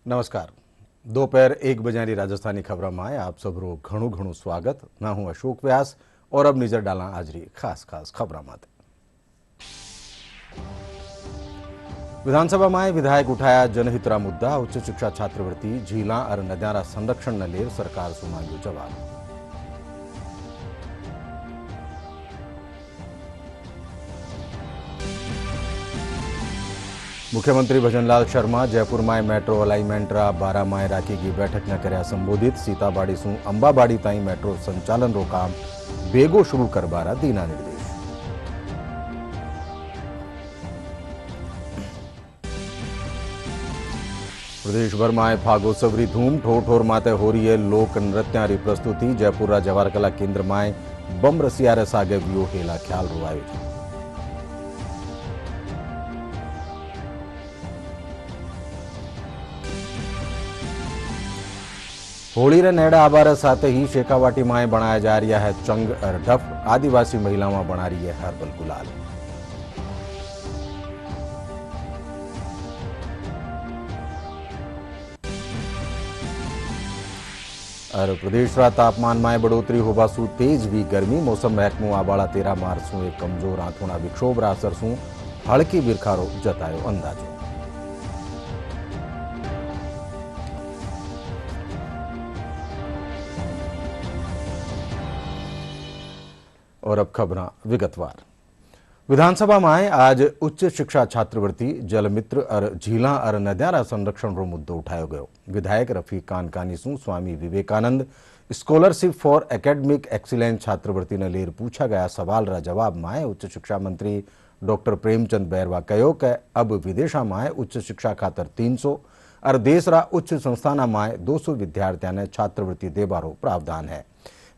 नमस्कार। दोपहर 1 बजे राजस्थानी खबर में आप सबरो घणु घणु स्वागत। ना हूँ अशोक व्यास और अब नजर डाला आज री खास खास खबर में। विधानसभा में विधायक उठाया जनहितरा मुद्दा। उच्च शिक्षा छात्रवृत्ति झीला और नद्यारा संरक्षण न लेर सरकार से मांग्यो जवाब। मुख्यमंत्री भजनलाल शर्मा जयपुर में मेट्रो अलाइमेंट रा 12 माय राखी की बैठक ने कर्या संबोधित। सीताबाड़ी सु अंबाबाड़ी ताई मेट्रो संचालन रो काम बेगो शुरू करवारा दीना निर्देश। प्रदेशभर में फागोत्सव री धूम। ठोर ठोर माते हो रही है लोक नृत्या री प्रस्तुति। जयपुर रा जवाहर कला केंद्र में बम रसिया रे सागे वियो हेला ख्याल रो आयोजन। होली रे नेड़ा आबार साथ ही शेखावाटी में बनाया जा रहा है चंग और ढफ। आदिवासी महिलाओं बना रही है हर्बल गुलाल। और प्रदेश रा तापमान में बढ़ोतरी होबासु तेज भी गर्मी। मौसम महकमो आबाड़ा 13 मार्च सु एक कमजोर आंथोना विक्षोभ रा असर सु हल्की बिरखारो जतायो अंदाजो। और अब खबर विगतवार। विधानसभा में आज उच्च शिक्षा छात्रवृत्ति जलमित्र और झीला और नद्यारा संरक्षण रो मुद्दो उठायो गयो। विधायक रफीक कानकानी सु Swami Vivekanand scholarship for academic excellence छात्रवृत्ति ने लेर पूछा गया सवाल रा जवाब में उच्च शिक्षा मंत्री डॉक्टर प्रेमचंद बैरवा कहो कि अब विदेशा में उच्च शिक्षा खातर 300 और देश रा उच्च संस्थाना में 200 विद्यार्थियों ने छात्रवृत्ति देबारो प्रावधान है।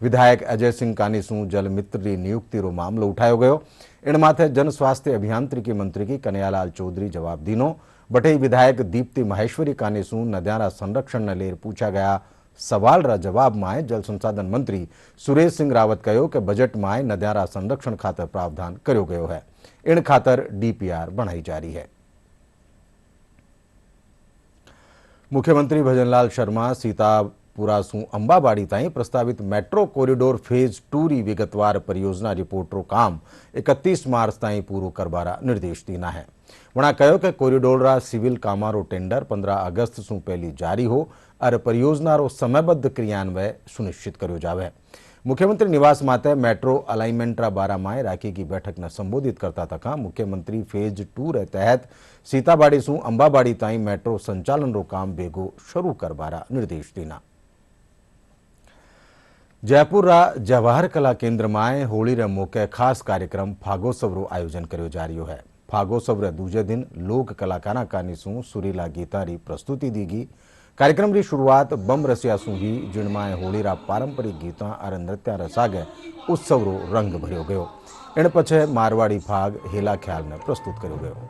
विधायक अजय सिंह कानी सु जल मित्र की नियुक्ति रो मामलो उठायो गयो। इन माथे जन स्वास्थ्य अभियांत्रिकी मंत्री की कन्हैयालाल चौधरी जवाब दीनो। बटे विधायक दीप्ति माहेश्वरी कानी सु नद्यारा संरक्षण न लेर पूछा गया सवाल रा जवाब में जल संसाधन मंत्री सुरेश सिंह रावत कहो कि बजट में नद्यारा संरक्षण खातर प्रावधान कर्यो गयो है। इन खातर डीपीआर बनाई जा रही है। मुख्यमंत्री भजनलाल शर्मा सीतापुरा सु अंबाबाड़ी ताई प्रस्तावित मेट्रो कॉरिडोर फेज 2 री विगतवार परियोजना रिपोर्ट रो काम 31 मार्च ताई पूरो करवारा निर्देश दीना है। वणा कहो कि कॉरिडोर रा सिविल कामा रो टेंडर 15 अगस्त सु पहली जारी हो और परियोजना रो समयबद्ध क्रियान्वय सुनिश्चित कर्यो जावे। मुख्यमंत्री निवास माते मेट्रो अलाइमेंट रा 12 माय राखी की बैठक ने संबोधित करता तका मुख्यमंत्री फेज 2 रे तहत सीताबाड़ी सु अंबाबाड़ी ताई मेट्रो संचालन रो काम बेगो शुरू करवारा निर्देश दीना। जयपुर रा जवाहर कला केंद्र में होली रे मौके खास कार्यक्रम फागोत्सव रो आयोजन कर्यो जा रह्यो है। फागोत्सव रे दूजे दिन लोक कलाकारा कानी सु सुरीला गीता री प्रस्तुति दीगी। कार्यक्रम री शुरुआत बम रसिया सु ही जिणमाए होली रा पारंपरिक गीता और नृत्या रे सागे उत्सव रो रंग भर्यो गयो। इन पछे मारवाड़ी फाग हेला ख्याल ने प्रस्तुत कर्यो गयो।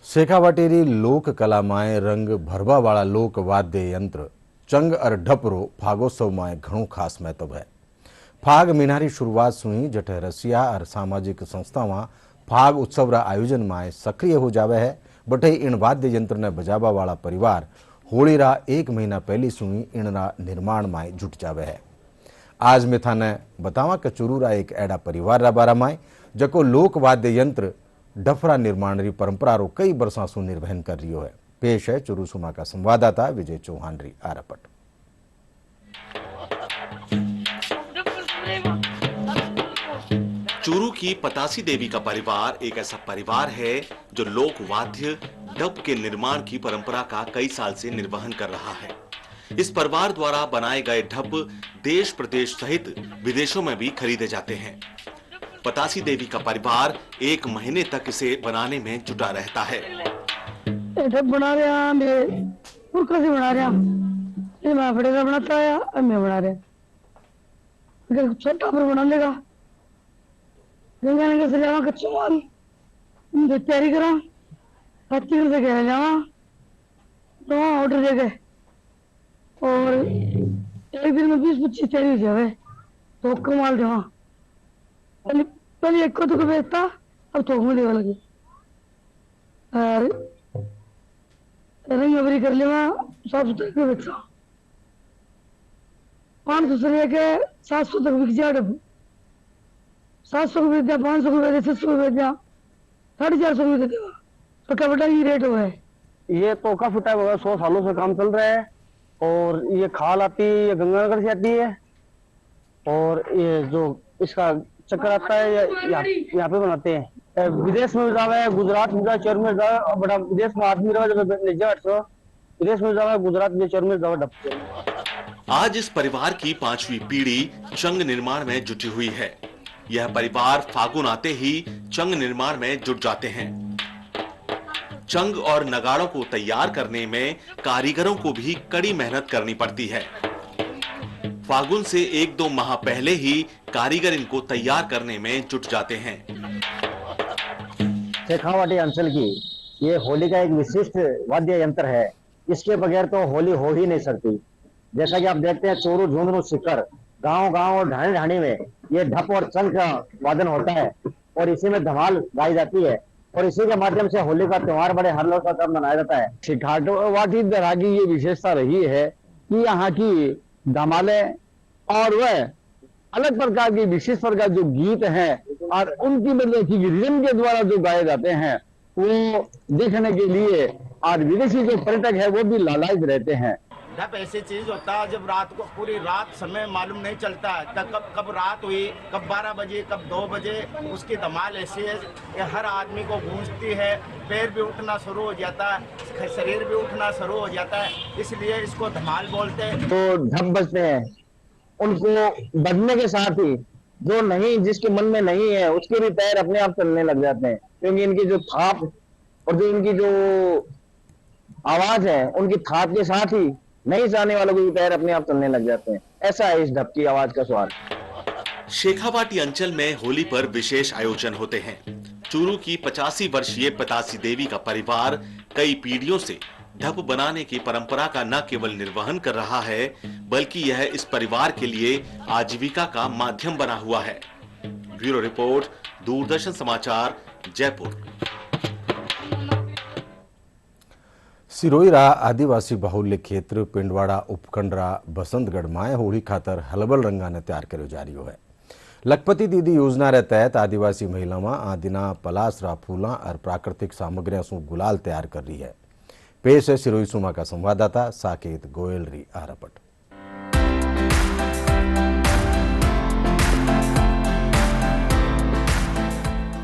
शेखावाटी लोक कला में रंग भरवा वाला लोक वाद्य यंत्र चंग और ढपरो फागोत्सव में घणो खास महत्व है। फाग महीना री शुरुआत सुई जठे रसिया और सामाजिक संस्थावां फाग उत्सव रा आयोजन में सक्रिय हो जावे है। बटे इन वाद्य यंत्र ने बजावा वाला परिवार होली रा 1 महीना पहली सुई इन रा निर्माण में जुट जावे है। आज मैं थाने बतावा कि चुरू रा एक एड़ा परिवार रा बारा में जको लोक वाद्य यंत्र डफरा निर्माण री परंपरा रो कई बरसा सु निर्वहन कर रही है। पेश है चुरू सुमा का संवाददाता विजय चौहान री आरपट। चूरू की पतासी देवी का परिवार एक ऐसा परिवार है जो लोक वाद्य डब के निर्माण की परंपरा का कई साल से निर्वहन कर रहा है। इस परिवार द्वारा बनाए गए ढप देश प्रदेश सहित विदेशों में भी खरीदे जाते हैं। पतासी देवी का परिवार 1 महीने तक इसे बनाने में जुटा रहता है। ये ढप बना रहे हैं मेरे पुरखा से बना रहे हैं, ये मैं बड़े का बनाता है अब मैं बना रहे हैं। अगर छोटा पर बना लेगा गंगा नगर से जावा कच्चा माल उनकी तैयारी करा हाथी से कह जावा तो वहाँ ऑर्डर दे गए और एक दिन में 20-25 तैयारी हो जावे तो कमाल दे वहाँ पहले एक को तो बेचता अब थोक में देवा लगे और रंग अबरी कर लिया साफ सुथरा के बेचा 500 से लेके 700 तक बिक जाए डब्बू 700 को बेच दिया 500 को बेच दिया 600 को बेच दिया 450 को बेच दिया छोटा बटा ये रेट हुआ है। ये तो काफी टाइम होगा 100 सालों से काम चल रहा है और ये खाल आती है ये गंगानगर से आती है और ये जो इसका चक्कर आता है यहाँ पे बनाते हैं। विदेश में जावा है गुजरात में जावा चोर में जावा और बड़ा विदेश में आदमी रहा जब विदेश में जावा गुजरात में चोर में जावा डपते। आज इस परिवार की 5वीं पीढ़ी चंग निर्माण में जुटी हुई है। यह परिवार फागुन आते ही चंग निर्माण में जुट जाते हैं। चंग और नगाड़ों को तैयार करने में कारीगरों को भी कड़ी मेहनत करनी पड़ती है। फागुन से 1-2 माह पहले ही कारीगर इनको तैयार करने में जुट जाते हैं। शेखावाटी अंचल की ये होली का एक विशिष्ट वाद्य यंत्र है, इसके बगैर तो होली हो ही नहीं सकती। जैसा कि आप देखते हैं चोरू झुंझुनू सिक्कर गांव-गांव और ढाणी-ढाणी में ये ढप और चंग का वादन होता है और इसी में धमाल गाई जाती है और इसी के माध्यम से होली का त्योहार बड़े हर्षोल्लास के साथ मनाया जाता है। शेखावाटी दर्रा की ये विशेषता रही है कि यहाँ की धमालें और वह अलग प्रकार की विशेष प्रकार जो गीत हैं और उनकी मतलब की रिदम के द्वारा जो गाए जाते हैं वो देखने के लिए और विदेशी जो पर्यटक है वो भी लालायित रहते हैं। ढप ऐसी चीज होता है जब रात को पूरी रात समय मालूम नहीं चलता है कब रात हुई कब 12 बजे कब 2 बजे उसकी धमाल ऐसी है कि हर आदमी को गूंजती है, पैर भी उठना शुरू हो जाता है, शरीर भी उठना शुरू हो जाता है, इसलिए इसको धमाल बोलते हैं। तो ढप बजते हैं उनको बजने के साथ ही जो नहीं जिसके मन में नहीं है उसके भी पैर अपने आप चलने लग जाते हैं क्योंकि इनकी जो थाप और जो इनकी जो आवाज है उनकी थाप के साथ ही नहीं जाने वालों के भी पैर अपने आप चलने लग जाते हैं। ऐसा है इस ढप की आवाज का स्वाद। शेखावाटी अंचल में होली पर विशेष आयोजन होते हैं। चूरू की 85 वर्षीय पतासी देवी का परिवार कई पीढ़ियों से ढप बनाने की परंपरा का न केवल निर्वहन कर रहा है बल्कि यह इस परिवार के लिए आजीविका का माध्यम बना हुआ है। ब्यूरो रिपोर्ट, दूरदर्शन समाचार, जयपुर। सिरोईरा आदिवासी बाहुल्य क्षेत्र पिंडवाड़ा उपखंडरा बसंतगढ़ में होली खातर हलबल रंगाने तैयार कर्यो जा रह्यो है। लखपति दीदी योजना रे तहत आदिवासी महिला में आदिना पलासरा फूला और प्राकृतिक सामग्रियों से गुलाल तैयार कर रही है। पेश है सिरोई सुमा का संवाददाता साकेत गोयलरी आरपट।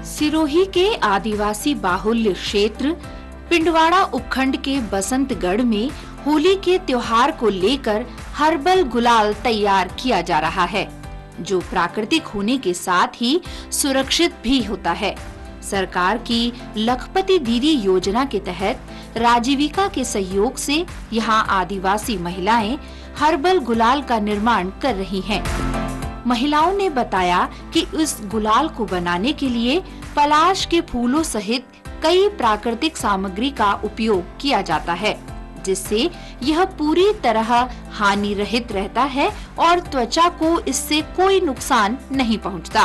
सिरोही के आदिवासी बाहुल्य क्षेत्र पिंडवाड़ा उपखंड के बसंतगढ़ में होली के त्योहार को लेकर हर्बल गुलाल तैयार किया जा रहा है, जो प्राकृतिक होने के साथ ही सुरक्षित भी होता है। सरकार की लखपति दीदी योजना के तहत राजीविका के सहयोग से यहाँ आदिवासी महिलाएं हर्बल गुलाल का निर्माण कर रही हैं। महिलाओं ने बताया कि इस गुलाल को बनाने के लिए पलाश के फूलों सहित कई प्राकृतिक सामग्री का उपयोग किया जाता है, जिससे यह पूरी तरह हानि रहित रहता है और त्वचा को इससे कोई नुकसान नहीं पहुंचता।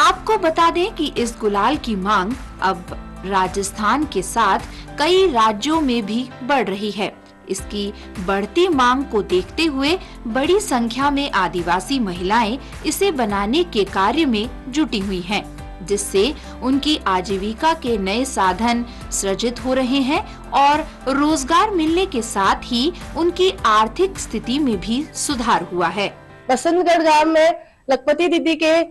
आपको बता दें कि इस गुलाल की मांग अब राजस्थान के साथ कई राज्यों में भी बढ़ रही है। इसकी बढ़ती मांग को देखते हुए बड़ी संख्या में आदिवासी महिलाएं इसे बनाने के कार्य में जुटी हुई हैं, जिससे उनकी आजीविका के नए साधन सृजित हो रहे हैं और रोजगार मिलने के साथ ही उनकी आर्थिक स्थिति में भी सुधार हुआ है। बसंतगढ़ गांव में लखपति दीदी के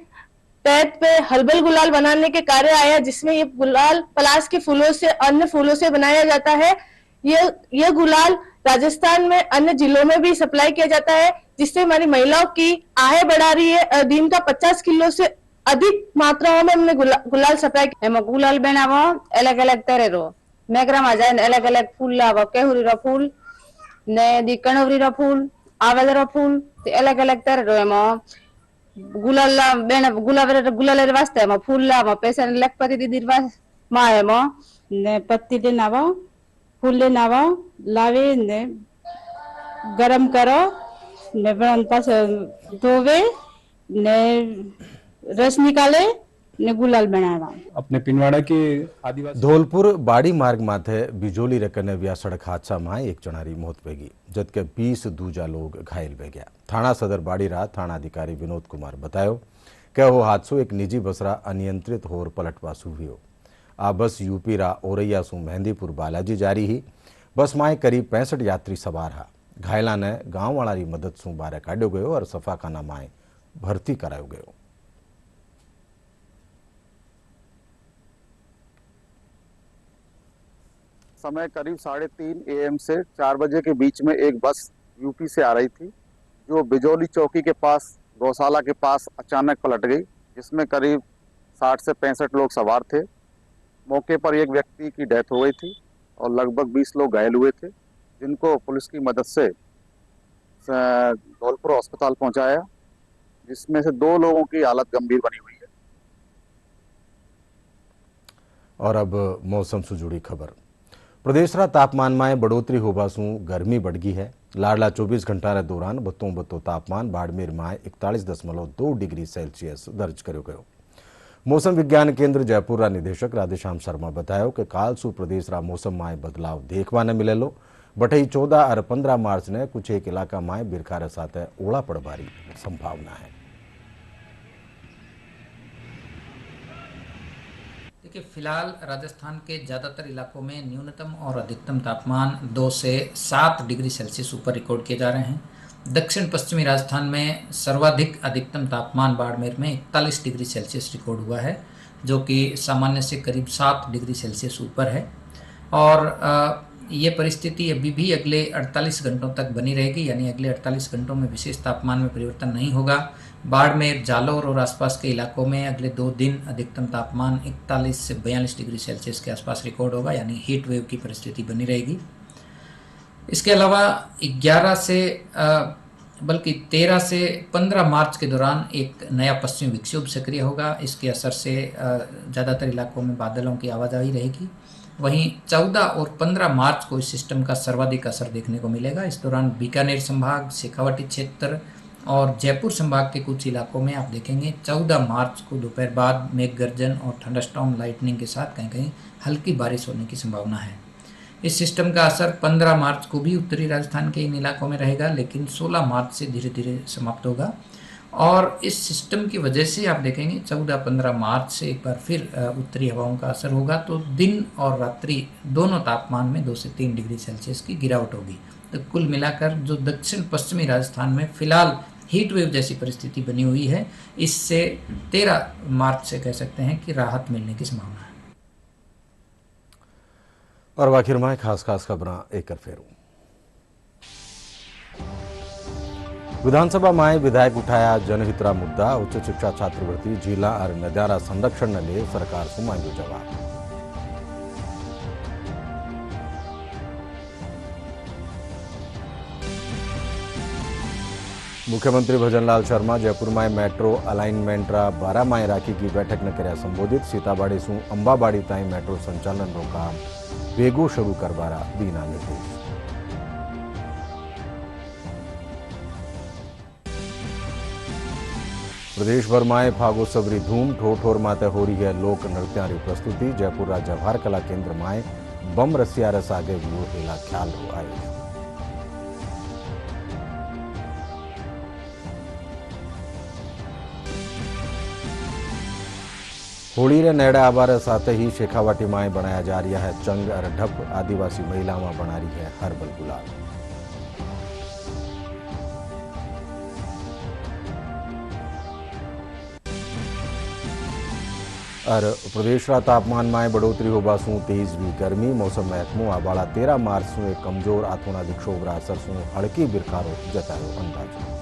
तहत पे हर्बल गुलाल बनाने के कार्य आया, जिसमें ये गुलाल पलाश के फूलों से अन्य फूलों से बनाया जाता है। यह गुलाल राजस्थान में अन्य जिलों में भी सप्लाई किया जाता है, जिससे हमारी महिलाओं की आय बढ़ा रही है। दिन का 50 किलो से अधिक मात्राओं में हमने गुलाल सप्लाई किया। गुलाल बनावो अलग अलग तरह रो મેઘરામાં જાય ને અલગ અલગ ફૂલ લાવો કેહુરીરા ફૂલ ને દી કણવરીરા ફૂલ આવેલરા ફૂલ તે અલગ અલગ તરરો એમાં ગુલાલ બેન ગુલાલ વાસ્તે એમાં ફૂલ લાવો પૈસા લખપતિ દીદી માં એમાં ને પત્તી ले नावा फूल ले नावा लावे ने गरम करो ने पास धोवे ने रस निकाले ने गुलाल बनावा। अपने पिंडवाड़ा के आदिवासी धौलपुर बाड़ी मार्ग माथे बिजोली रकने व्या सड़क हादसा में एक जनारी मौत वेगी जबकि 20 दूजा लोग घायल वे गया। थाना सदर बाड़ी रा थाना अधिकारी विनोद कुमार बतायो कि वो हादसो एक निजी बसरा अनियंत्रित होर पलटवासु हुयो। आ बस यूपी रा ओरैया सु मेहंदीपुर बालाजी जारी ही। बस में करीब 65 यात्री सवार हा। घायला ने गांव वाला री मदद सु बारे काढ़्यो गयो और सफाखाना में भर्ती करायो गयो। समय करीब 3:30 AM से 4 बजे के बीच में एक बस यूपी से आ रही थी जो बिजोली चौकी के पास गौशाला के पास अचानक पलट गई, जिसमें करीब 60 से 65 लोग सवार थे। मौके पर एक व्यक्ति की डेथ हो गई थी और लगभग 20 लोग घायल हुए थे, जिनको पुलिस की मदद से धौलपुर अस्पताल पहुंचाया, जिसमें से 2 लोगों की हालत गंभीर बनी हुई है। और अब मौसम से जुड़ी खबर। प्रदेश रा तापमान में बढ़ोतरी होवा सु गर्मी बढ़ गई है। लाडला 24 घंटा के दौरान बत्तो तापमान बाड़मेर में 41.2 डिग्री सेल्सियस दर्ज करो गयो। मौसम विज्ञान केंद्र जयपुर रा निदेशक राधेश्याम शर्मा बतायो कि काल सु प्रदेश रा मौसम में बदलाव देखवा ने मिलेलो। बटई 14 और 15 मार्च ने कुछ एक इलाका में बिरखारे साथ ओला पड़वारी संभावना है। देखिए, फिलहाल राजस्थान के ज़्यादातर इलाकों में न्यूनतम और अधिकतम तापमान 2 से 7 डिग्री सेल्सियस ऊपर रिकॉर्ड किए जा रहे हैं। दक्षिण पश्चिमी राजस्थान में सर्वाधिक अधिकतम तापमान बाड़मेर में 41 डिग्री सेल्सियस रिकॉर्ड हुआ है, जो कि सामान्य से करीब 7 डिग्री सेल्सियस ऊपर है। और ये परिस्थिति अभी भी अगले 48 घंटों तक बनी रहेगी, यानी अगले 48 घंटों में विशेष तापमान में परिवर्तन नहीं होगा। बाड़मेर, जालौर और आसपास के इलाकों में अगले 2 दिन अधिकतम तापमान 41 से 42 डिग्री सेल्सियस के आसपास रिकॉर्ड होगा, यानी हीट वेव की परिस्थिति बनी रहेगी। इसके अलावा 11 से बल्कि 13 से 15 मार्च के दौरान एक नया पश्चिमी विक्षोभ सक्रिय होगा। इसके असर से ज़्यादातर इलाकों में बादलों की आवाजाही रहेगी। वहीं 14 और 15 मार्च को इस सिस्टम का सर्वाधिक असर देखने को मिलेगा। इस दौरान बीकानेर संभाग, शेखावाटी क्षेत्र और जयपुर संभाग के कुछ इलाकों में आप देखेंगे 14 मार्च को दोपहर बाद मेघ गर्जन और थंडरस्टॉर्म लाइटनिंग के साथ कहीं कहीं हल्की बारिश होने की संभावना है। इस सिस्टम का असर 15 मार्च को भी उत्तरी राजस्थान के इन इलाकों में रहेगा, लेकिन 16 मार्च से धीरे धीरे समाप्त होगा। और इस सिस्टम की वजह से आप देखेंगे 14-15 मार्च से एक बार फिर उत्तरी हवाओं का असर होगा, तो दिन और रात्रि दोनों तापमान में 2 से 3 डिग्री सेल्सियस की गिरावट होगी। तो कुल मिलाकर जो दक्षिण पश्चिमी राजस्थान में फिलहाल हीट वेव जैसी परिस्थिति बनी हुई है, इससे 13 मार्च से कह सकते हैं कि राहत मिलने की संभावना है। और आखिर में खास खबर एक फेरू। विधानसभा में विधायक उठाया जनहितरा मुद्दा। उच्च शिक्षा छात्रवृत्ति, जिला और नद्यारा संरक्षण ने ले सरकार से मांगो जवाब। मुख्यमंत्री भजनलाल शर्मा जयपुर में मेट्रो अलाइनमेंट रा 12 माह राखी की बैठक ने कर्या संबोधित। सीताबाड़ी सु अंबाबाड़ी ताई मेट्रो संचालन रो काम वेगो शुरू करवारा दीना निर्देश। प्रदेश भर में फागोत्सवरी धूम। ठोठोर माते हो रही है लोक नृत्यारी प्रस्तुति। जयपुर रा जवाहर कला केंद्र में बम रसिया रस आगे वो हेला ख्याल हो आयोजन। होली रे नेड़े आवारे साथ ही शेखावाटी में बनाया जा रहा है चंग और ढप। आदिवासी महिला में बना रही है हर्बल गुलाल। और प्रदेश रा तापमान में बढ़ोतरी होवा सु तेज भी गर्मी। मौसम महकमो आवाड़ा 13 मार्च सु एक कमजोर आथोना विक्षोभ रा असर सु हड़की बिरखारो जतायो अंदाज।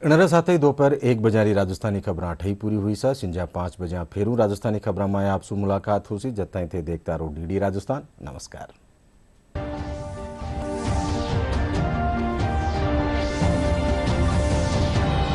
इनरे साथ ही दोपहर 1 बजे राजस्थानी खबर ठही पूरी हुई सा। सिंजा 5 बजे फेरू राजस्थानी खबर में आपसे मुलाकात होसी। जब ताईं थे देखता रहो DD राजस्थान। नमस्कार।